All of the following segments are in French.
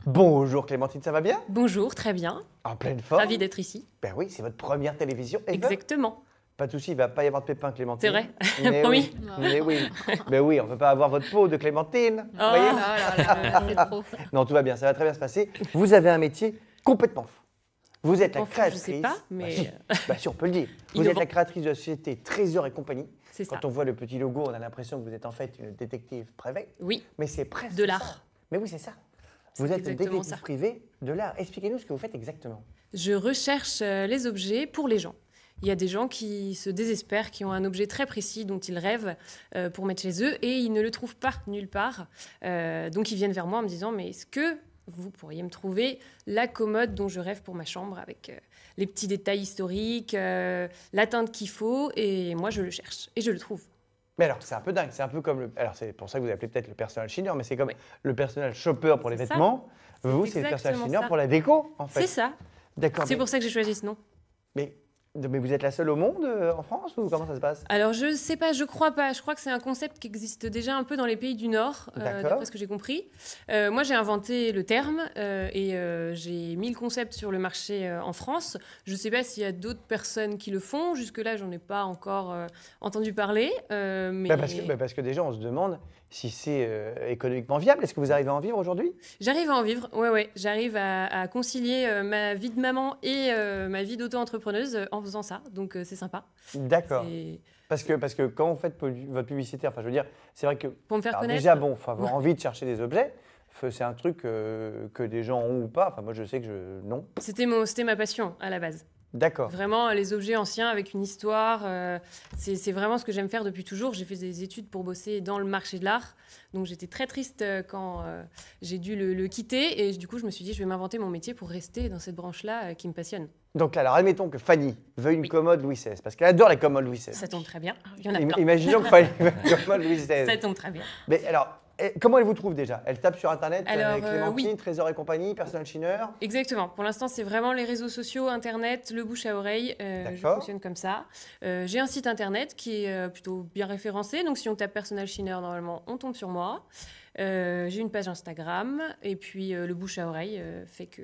Bonjour Clémentine, ça va bien? Bonjour, très bien. En pleine forme? Ravie d'être ici. Ben oui, c'est votre première télévision. Exactement. Pas de souci, il ne va pas y avoir de pépins, Clémentine. C'est vrai. Mais Promis. oui, mais oui. Mais oui, on ne peut pas avoir votre peau de Clémentine. Vous voyez? Non, tout va bien, ça va très bien se passer. Vous avez un métier complètement fou. Vous êtes la créatrice. Je sais pas, mais... Bah si, on peut le dire. Vous êtes la créatrice de la société Trésor et compagnie. C'est ça. Quand on voit le petit logo, on a l'impression que vous êtes en fait une détective privée. Oui. Mais c'est presque de ça. l'art. Mais oui, c'est ça. Vous êtes une exactement détective ça. privée de l'art. Expliquez-nous ce que vous faites exactement. Je recherche les objets pour les gens. Il y a des gens qui se désespèrent, qui ont un objet très précis dont ils rêvent pour mettre chez eux et ils ne le trouvent pas nulle part. Donc ils viennent vers moi en me disant « Mais est-ce que vous pourriez me trouver la commode dont je rêve pour ma chambre avec les petits détails historiques, la teinte qu'il faut ?» Et moi, je le cherche et je le trouve. Mais alors, c'est un peu dingue. C'est un peu comme le... Alors, c'est pour ça que vous appelez peut-être le personal shopper, mais c'est comme le personal shopper pour les vêtements. Vous, c'est le personal shopper pour la déco, en fait. C'est ça. D'accord. C'est pour ça que j'ai choisi ce nom. Mais vous êtes la seule au monde en France ou comment ça se passe? Alors, je sais pas, je crois pas. Je crois que c'est un concept qui existe déjà un peu dans les pays du Nord, d'après ce que j'ai compris. Moi, j'ai inventé le terme et j'ai mis le concept sur le marché en France. Je sais pas s'il y a d'autres personnes qui le font. Jusque-là, j'en ai pas encore entendu parler. Mais... parce que déjà, on se demande si c'est économiquement viable. Est-ce que vous arrivez à en vivre aujourd'hui? J'arrive à en vivre, ouais. J'arrive à concilier ma vie de maman et ma vie d'auto-entrepreneuse en faisant ça. Donc, c'est sympa. D'accord. Parce que quand vous faites votre publicité, enfin, je veux dire, c'est vrai que... Pour me faire connaître. Déjà, bon, il faut avoir envie de chercher des objets. C'est un truc que des gens ont ou pas. Enfin, moi, je sais que non. C'était ma passion à la base. D'accord. Vraiment, les objets anciens avec une histoire, c'est vraiment ce que j'aime faire depuis toujours. J'ai fait des études pour bosser dans le marché de l'art. Donc, j'étais très triste quand j'ai dû le quitter. Et du coup, je me suis dit, je vais m'inventer mon métier pour rester dans cette branche-là qui me passionne. Donc là, alors admettons que Fanny veuille une commode Louis XVI, parce qu'elle adore les commodes Louis XVI. Ça tombe très bien. Il y en a plein. Imaginons que Fanny veuille une commode Louis XVI. Ça tombe très bien. Mais alors, comment elle vous trouve déjà? Elle tape sur Internet, Clémentine, oui. Trésor et compagnie, Personal Shopper? Exactement. Pour l'instant, c'est vraiment les réseaux sociaux, Internet, le bouche à oreille. Je fonctionne comme ça. J'ai un site Internet qui est plutôt bien référencé. Donc, si on tape Personal Shopper, normalement, on tombe sur moi. J'ai une page Instagram. Et puis, le bouche à oreille fait que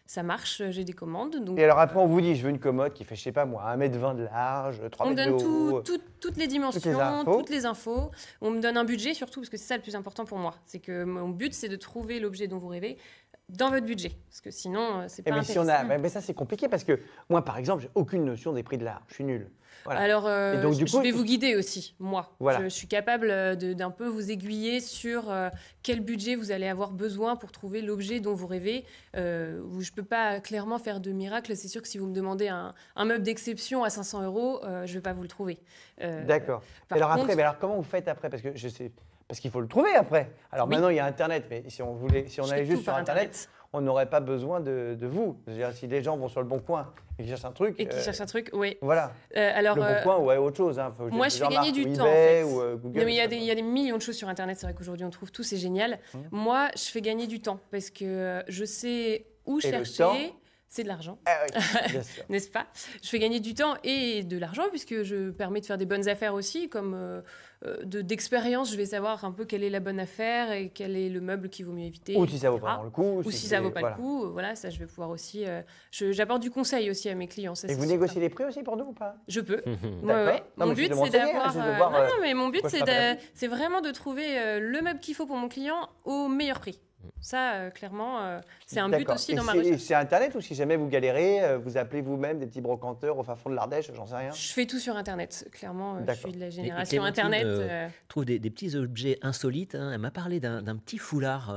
ça marche. J'ai des commandes. Donc... Et alors après, on vous dit, je veux une commode qui fait, je sais pas moi, 1,20 m de large, 3 m de haut. On donne toutes les dimensions, toutes les infos. On me donne un budget surtout, parce que c'est ça le plus important pour moi. C'est que mon but, c'est de trouver l'objet dont vous rêvez dans votre budget. Parce que sinon, c'est pas intéressant. Mais ça, c'est compliqué parce que moi, par exemple, j'ai aucune notion des prix de l'art. Je suis nul. Voilà. Alors, et donc, du coup, je vais vous guider aussi, moi. Voilà. Je suis capable d'un peu vous aiguiller sur quel budget vous allez avoir besoin pour trouver l'objet dont vous rêvez. Je ne peux pas clairement faire de miracle. C'est sûr que si vous me demandez un meuble d'exception à 500 €, je ne vais pas vous le trouver. D'accord. Alors comment vous faites après? Parce que je sais... Parce qu'il faut le trouver après. Alors maintenant, il y a Internet, mais si on allait juste sur Internet, on n'aurait pas besoin de vous. C'est-à-dire, si les gens vont sur le Bon Coin et qu'ils cherchent un truc... Et qu'ils cherchent un truc, oui. Voilà. Alors, le Bon Coin ou autre chose. Hein. Moi, je fais gagner du temps, en fait. Ou Google. Non, mais il y a des millions de choses sur Internet. C'est vrai qu'aujourd'hui, on trouve tout, c'est génial. Moi, je fais gagner du temps parce que je sais où chercher. C'est de l'argent, n'est-ce pas? Je fais gagner du temps et de l'argent puisque je permets de faire des bonnes affaires aussi, comme d'expérience, je vais savoir un peu quelle est la bonne affaire et quel est le meuble qu'il vaut mieux éviter. Ou si ça vaut pas le coup. Ou si ça vaut pas le coup, voilà, ça je vais pouvoir aussi... J'apporte du conseil aussi à mes clients. Ça, et vous négociez les prix aussi pour nous ou pas? Je peux. Ouais. Mon but, c'est d'avoir... Non, mais mon but, c'est vraiment de trouver le meuble qu'il faut pour mon client au meilleur prix. Ça, clairement, c'est un but aussi dans ma recherche. C'est Internet ou si jamais vous galérez, vous appelez vous-même des petits brocanteurs au fin fond de l'Ardèche, j'en sais rien? Je fais tout sur Internet, clairement. Je suis de la génération Internet. Trouve des petits objets insolites. Hein. Elle m'a parlé d'un petit foulard.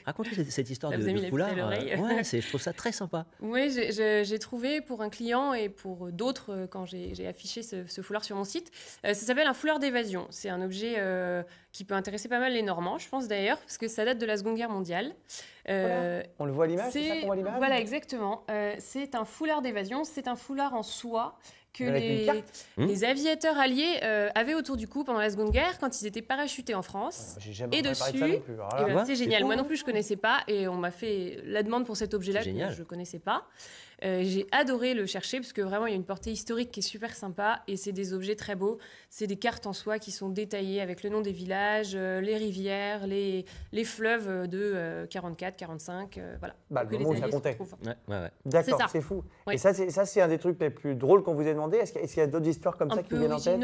Racontez cette histoire de foulard. Je trouve ça très sympa. Oui, j'ai trouvé pour un client et pour d'autres quand j'ai affiché ce foulard sur mon site. Ça s'appelle un foulard d'évasion. C'est un objet qui peut intéresser pas mal les Normands, je pense d'ailleurs, parce que ça date de la Seconde Guerre mondiale. Voilà. On le voit à l'image, c'est ça qu'on voit à l'image? Voilà, exactement. C'est un foulard d'évasion, c'est un foulard en soie que les aviateurs alliés avaient autour du cou pendant la Seconde Guerre quand ils étaient parachutés en France. Et dessus, c'est génial. Moi non plus, je ne connaissais pas et on m'a fait la demande pour cet objet-là que je ne connaissais pas. J'ai adoré le chercher parce que vraiment, il y a une portée historique qui est super sympa et c'est des objets très beaux. C'est des cartes en soi qui sont détaillées avec le nom des villages, les rivières, les fleuves de 44, 45, voilà. Bah, le moment où ça comptait. D'accord, c'est fou. Oui. Et ça, c'est un des trucs les plus drôles qu'on vous ait demandé. Est-ce qu'il y a d'autres histoires comme ça qui viennent en tête?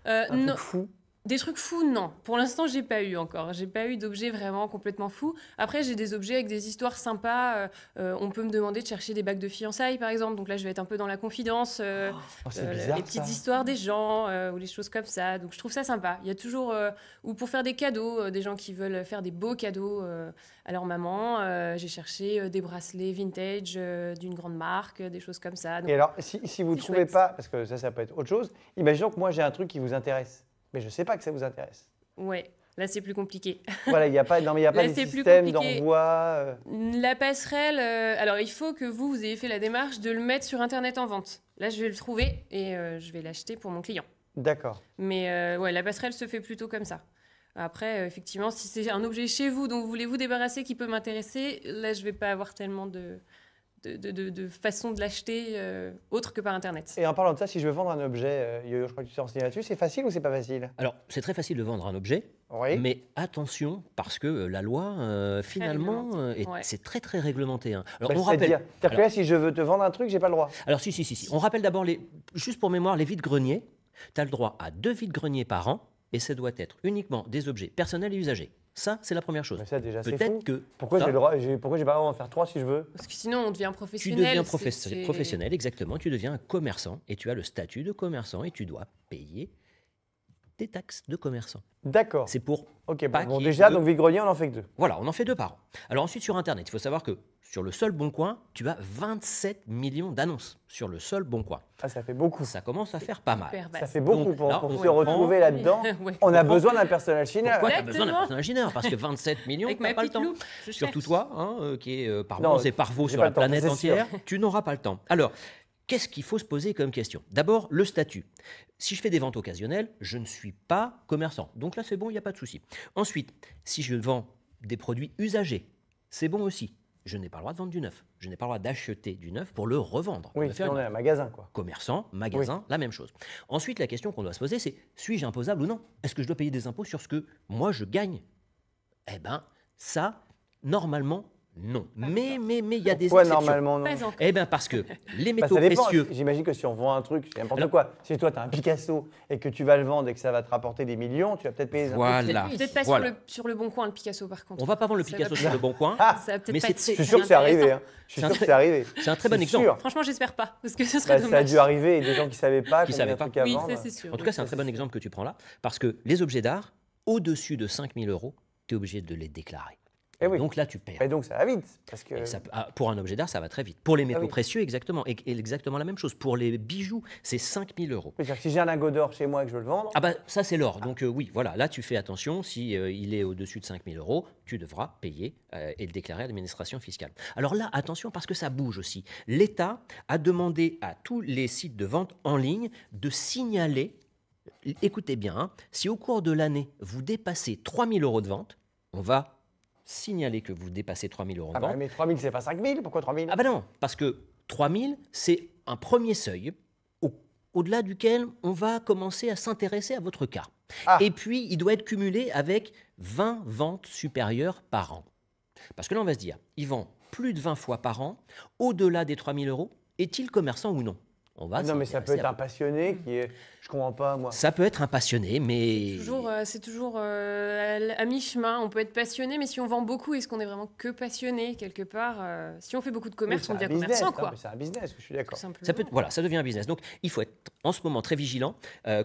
Un truc fou? Des trucs fous, non. Pour l'instant, j'ai pas eu encore. J'ai pas eu d'objets vraiment complètement fous. Après, j'ai des objets avec des histoires sympas. On peut me demander de chercher des bagues de fiançailles, par exemple. Donc là, je vais être un peu dans la confidence. Bizarre, les petites histoires des gens ou les choses comme ça. Donc je trouve ça sympa. Il y a toujours, ou pour faire des cadeaux, des gens qui veulent faire des beaux cadeaux à leur maman. J'ai cherché des bracelets vintage d'une grande marque, des choses comme ça. Donc, et alors, si vous ne trouvez pas, parce que ça peut être autre chose, imaginons que moi, j'ai un truc qui vous intéresse. Mais je ne sais pas que ça vous intéresse. Ouais, là c'est plus compliqué. Voilà, il n'y a pas de système d'envoi. La passerelle, alors il faut que vous ayez fait la démarche de le mettre sur Internet en vente. Là, je vais le trouver et je vais l'acheter pour mon client. D'accord. Mais ouais, la passerelle se fait plutôt comme ça. Après, effectivement, si c'est un objet chez vous dont vous voulez vous débarrasser qui peut m'intéresser, là, je ne vais pas avoir tellement de façon de l'acheter autre que par Internet. Et en parlant de ça, si je veux vendre un objet, Yo-Yo, je crois que tu t'es renseigné là-dessus, c'est facile ou c'est pas facile? Alors, c'est très facile de vendre un objet, mais attention, parce que la loi, finalement, c'est très, très réglementé. Hein. Alors, on rappelle... C'est-à-dire que là, si je veux te vendre un truc, j'ai pas le droit? Alors, si. On rappelle d'abord, juste pour mémoire, les vides-greniers. Tu as le droit à 2 vides-greniers par an, et ça doit être uniquement des objets personnels et usagers. Ça, c'est la première chose. Mais ça, déjà, c'est peut-être fou. Que pourquoi j'ai pas le droit d'en faire 3 si je veux? Parce que sinon, on devient professionnel. Tu deviens professionnel, exactement. Tu deviens un commerçant et tu as le statut de commerçant et tu dois payer des taxes de commerçant. D'accord. C'est pour... Ok, bon, déjà, donc vide-grenier, on en fait que 2. Voilà, on en fait 2 par an. Alors ensuite, sur Internet, il faut savoir que sur le seul Boncoin, tu as 27 millions d'annonces sur le seul Boncoin. Ah, ça fait beaucoup. Ça commence à faire pas mal. Ça fait beaucoup pour se retrouver là-dedans. Ouais. On a besoin d'un personnel chineur. Pourquoi tu as besoin d'un personnel chineur? Parce que 27 millions, tu n'as pas le temps. Surtout toi, qui est par Mons et par Vaux sur la planète entière, tu n'auras pas le temps. Alors, qu'est-ce qu'il faut se poser comme question? D'abord, le statut. Si je fais des ventes occasionnelles, je ne suis pas commerçant. Donc là, c'est bon, il n'y a pas de souci. Ensuite, si je vends des produits usagés, c'est bon aussi. Je n'ai pas le droit de vendre du neuf. Je n'ai pas le droit d'acheter du neuf pour le revendre. Oui, si on est un magasin, quoi. Commerçant, magasin, la même chose. Ensuite, la question qu'on doit se poser, c'est suis-je imposable ou non? Est-ce que je dois payer des impôts sur ce que moi je gagne? Eh bien, ça, normalement, non. Mais il y a des exceptions. Normalement non? Eh bien, parce que les métaux précieux... J'imagine que si on vend un truc, c'est n'importe quoi. Si toi, tu as un Picasso et que tu vas le vendre et que ça va te rapporter des millions, tu vas peut-être payer des impôts. Peut-être pas sur le Boncoin, le Picasso, par contre. On ne va pas vendre le Picasso sur le Boncoin. Mais je suis sûr que c'est arrivé. C'est un très bon exemple. Franchement, j'espère pas, parce que ce serait dommage. Ça a dû arriver, des gens qui ne savaient pas. Qui savaient pas. Oui, ça c'est sûr. En tout cas, c'est un très bon exemple que tu prends là, parce que les objets d'art, au-dessus de 5 000 €, tu es obligé de les déclarer. Et oui. Donc là, tu perds. Et donc ça va vite. Parce que... pour un objet d'art, ça va très vite. Pour les métaux précieux, exactement. Et exactement la même chose. Pour les bijoux, c'est 5 000 €. C'est-à-dire que si j'ai un lingot d'or chez moi et que je veux le vendre... Ah bah ça, c'est l'or. Donc oui, voilà. Là, tu fais attention. Si il est au-dessus de 5 000 €, tu devras payer et le déclarer à l'administration fiscale. Alors là, attention, parce que ça bouge aussi. L'État a demandé à tous les sites de vente en ligne de signaler, écoutez bien, hein, si au cours de l'année, vous dépassez 3 000 € de vente, on va signaler que vous dépassez 3 000 € de vente. Mais 3 000, c'est pas 5 000. Pourquoi 3 000? Ah ben non, parce que 3 000, c'est un premier seuil au-delà duquel on va commencer à s'intéresser à votre cas. Et puis, il doit être cumulé avec 20 ventes supérieures par an. Parce que là, on va se dire, il vend plus de 20 fois par an, au-delà des 3 000 €, est-il commerçant ou non? Non, mais ça peut être un passionné qui est... Je comprends pas, moi. Ça peut être un passionné, mais... C'est toujours à mi-chemin. On peut être passionné, mais si on vend beaucoup, est-ce qu'on est vraiment que passionné, quelque part? Si on fait beaucoup de commerce, on devient commerçant, quoi. C'est un business, je suis d'accord. Ça devient un business. Donc, il faut être en ce moment très vigilant.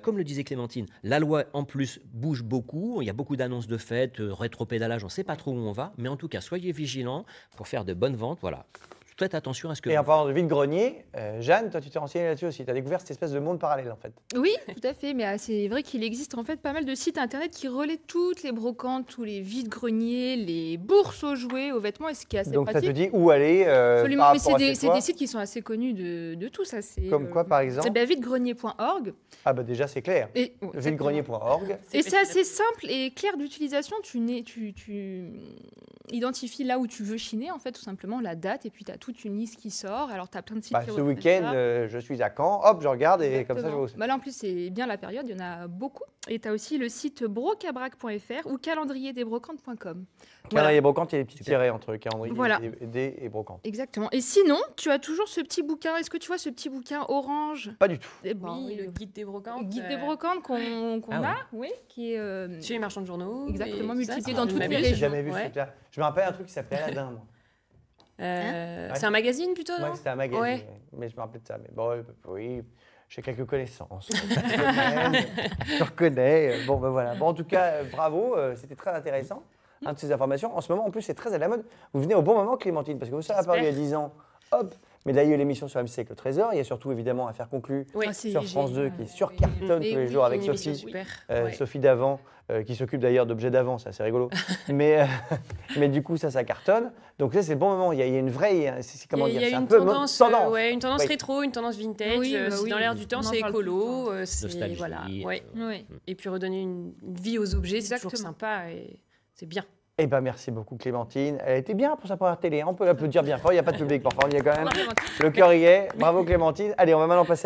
Comme le disait Clémentine, la loi, en plus, bouge beaucoup. Il y a beaucoup d'annonces de fêtes, rétropédalage, on ne sait pas trop où on va. Mais en tout cas, soyez vigilants pour faire de bonnes ventes. Voilà. Faites attention à ce que... Et en parlant de vide-grenier, Jeanne, toi tu t'es renseignée là-dessus aussi. Tu as découvert cette espèce de monde parallèle en fait. Oui, tout à fait. Mais c'est vrai qu'il existe en fait pas mal de sites internet qui relaient toutes les brocantes, tous les vide-greniers, les bourses aux jouets, aux vêtements, et ce qui est assez pratique. Donc ça te dit où aller Absolument, mais c'est des sites qui sont assez connus de tous. Comme quoi par exemple? C'est videgrenier.org. Ah bah déjà c'est clair. Videgrenier.org. Et c'est assez simple et clair d'utilisation. identifie là où tu veux chiner, en fait, tout simplement, la date, et puis tu as toute une liste qui sort. Alors, tu as plein de sites qui ce week-end, je suis à Caen, hop, je regarde et Exactement. comme ça, je vois. Là, en plus, c'est bien la période, il y en a beaucoup. Et tu as aussi le site brocabrac.fr ou calendrierdesbrocantes.com. Calendrier brocante, il y a des petits tirets entre calendrier et brocante. Exactement. Et sinon, tu as toujours ce petit bouquin. Est-ce que tu vois ce petit bouquin orange? Pas du tout. Oui, le guide des brocantes. Le guide des brocantes qu'on a, oui, qui est... chez les marchands de journaux. Exactement, multiplié dans toutes les régions. J'ai jamais vu ce truc-là. Je me rappelle un truc qui s'appelait Aladdin, moi. C'est un magazine plutôt, non? Oui, c'était un magazine, mais je me rappelais de ça. Mais bon, oui, j'ai quelques connaissances. Je reconnais. Bon, ben voilà. Bon, en tout cas, bravo, c'était très intéressant. De ces informations. En ce moment, en plus, c'est très à la mode. Vous venez au bon moment, Clémentine, parce que vous savez, apparu il y a 10 ans, hop. Mais là, il y a eu l'émission sur MC avec le Trésor. Il y a surtout, évidemment, Affaires conclues sur France 2, qui surcartonne tous les jours avec Sophie. Sophie Davant, qui s'occupe d'ailleurs d'objets d'avant, c'est assez rigolo. mais du coup, ça cartonne. Donc là, c'est le bon moment. Il y a une vraie... Il y a une tendance, une tendance rétro, une tendance vintage. C'est dans l'air du temps, c'est écolo. Voilà. Et puis redonner une vie aux objets, c'est toujours sympa et c'est bien. Eh ben, merci beaucoup Clémentine. Elle était bien pour sa première télé. On peut l'applaudir bien fort. Il n'y a pas de public parfois. On y est quand même. Le cœur y est. Bravo Clémentine. Allez, on va maintenant passer à